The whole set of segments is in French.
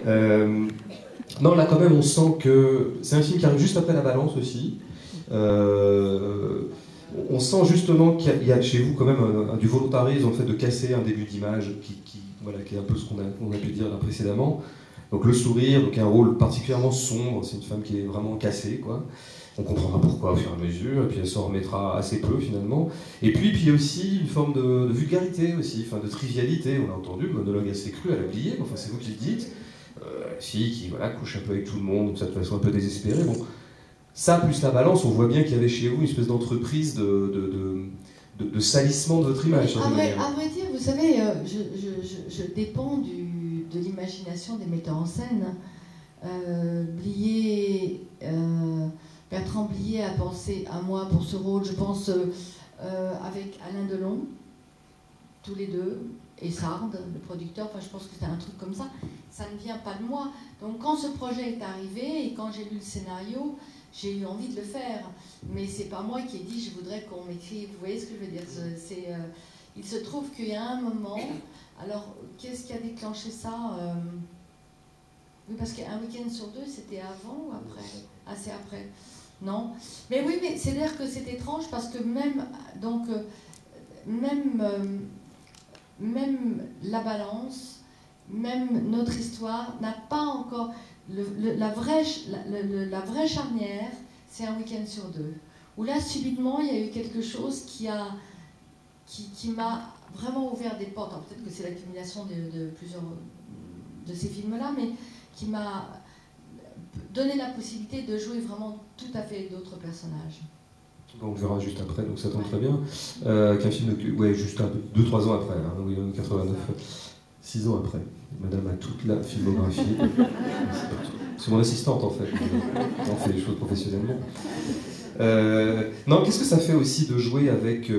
Non, là quand même on sent que c'est un film qui arrive juste après La Balance aussi. On sent justement qu'il y a chez vous quand même du volontarisme en fait de casser un début d'image voilà, qui est un peu ce qu'on a pu dire là précédemment. Donc le sourire, donc un rôle particulièrement sombre, c'est une femme qui est vraiment cassée, quoi. On comprendra pourquoi au fur et à mesure, et puis elle s'en remettra assez peu finalement. Et puis il y a aussi une forme de vulgarité aussi, enfin de trivialité. On a entendu le monologue assez cru, elle a oublié, mais enfin c'est vous qui le dites. La fille qui voilà, couche un peu avec tout le monde, de façon un peu désespérée. Bon, ça plus La Balance, on voit bien qu'il y avait chez vous une espèce d'entreprise de salissement de votre image. À vrai dire, vous savez, je dépends de l'imagination des metteurs en scène. Bertrand Blier a pensé à moi pour ce rôle, je pense, avec Alain Delon, tous les deux, et Sard, le producteur, enfin je pense que c'est un truc comme ça. Ça ne vient pas de moi. Donc quand ce projet est arrivé et quand j'ai lu le scénario, j'ai eu envie de le faire. Mais c'est pas moi qui ai dit je voudrais qu'on m'écrive. Vous voyez ce que je veux dire? Il se trouve qu'il y a un moment. Alors qu'est-ce qui a déclenché ça? Oui, parce qu'un week-end sur deux, c'était avant ou après? Ah, c'est après. Non. Mais oui, mais c'est-à-dire que c'est étrange parce que même La Balance, même notre histoire n'a pas encore... la vraie charnière, c'est un week-end sur deux. Où là, subitement, il y a eu quelque chose qui m'a vraiment ouvert des portes. Alors peut-être que c'est l'accumulation de plusieurs de ces films-là, mais qui m'a donné la possibilité de jouer vraiment tout à fait d'autres personnages. On le verra juste après, donc ça tombe très bien. Qu'un film de... Ouais, juste 2-3 ans après, hein, oui, 89. 6 ans après. Madame a toute la filmographie. C'est mon assistante en fait. On fait les choses professionnellement. Non, qu'est-ce que ça fait aussi de jouer avec...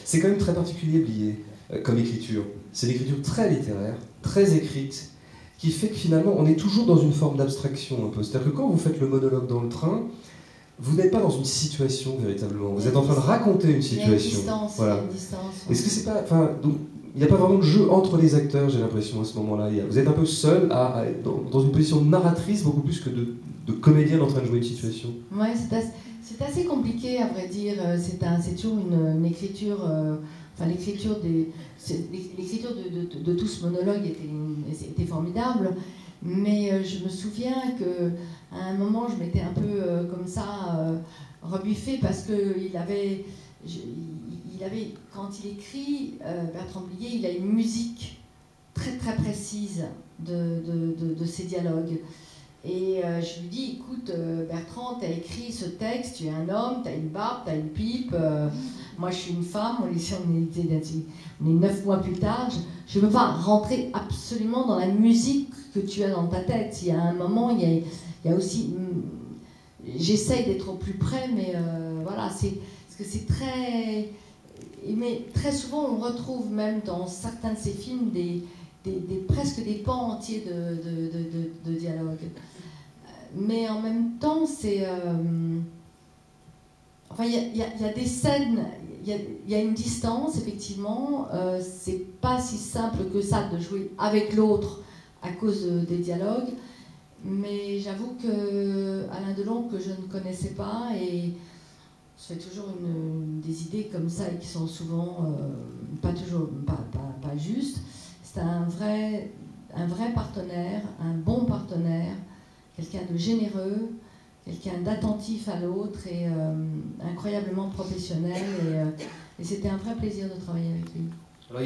C'est quand même très particulier, Blier, comme écriture. C'est une écriture très littéraire, très écrite, qui fait que finalement on est toujours dans une forme d'abstraction un peu. C'est-à-dire que quand vous faites le monologue dans le train, vous n'êtes pas dans une situation véritablement. Vous êtes en train de raconter une situation. Il y a une distance. Est-ce que c'est pas... Enfin, donc, il n'y a pas vraiment de jeu entre les acteurs, j'ai l'impression, à ce moment-là. Vous êtes un peu seul dans une position de narratrice beaucoup plus que de comédienne en train de jouer une situation. Oui, c'est assez compliqué, à vrai dire. C'est toujours une écriture... Enfin, l'écriture de tout ce monologue était formidable. Mais je me souviens qu'à un moment, je m'étais un peu comme ça rebuffée parce qu'il avait... quand il écrit, Bertrand Blier, il a une musique très très précise de ses dialogues. Et je lui dis, écoute Bertrand, tu as écrit ce texte, tu es un homme, tu as une barbe, tu as une pipe, moi je suis une femme, on est 9 mois plus tard, je ne veux pas rentrer absolument dans la musique que tu as dans ta tête. Il y a un moment, il y a aussi... J'essaye d'être au plus près, mais voilà, parce que c'est très... Mais très souvent, on retrouve même dans certains de ces films presque des pans entiers de dialogue. Mais en même temps, c'est... Enfin, il y a des scènes, il y a une distance, effectivement. C'est pas si simple que ça de jouer avec l'autre à cause des dialogues. Mais j'avoue que Alain Delon, que je ne connaissais pas, et je fais toujours des idées comme ça et qui sont souvent pas justes. C'est un vrai partenaire, un bon partenaire, quelqu'un de généreux, quelqu'un d'attentif à l'autre et incroyablement professionnel. Et c'était un vrai plaisir de travailler avec lui. Alors,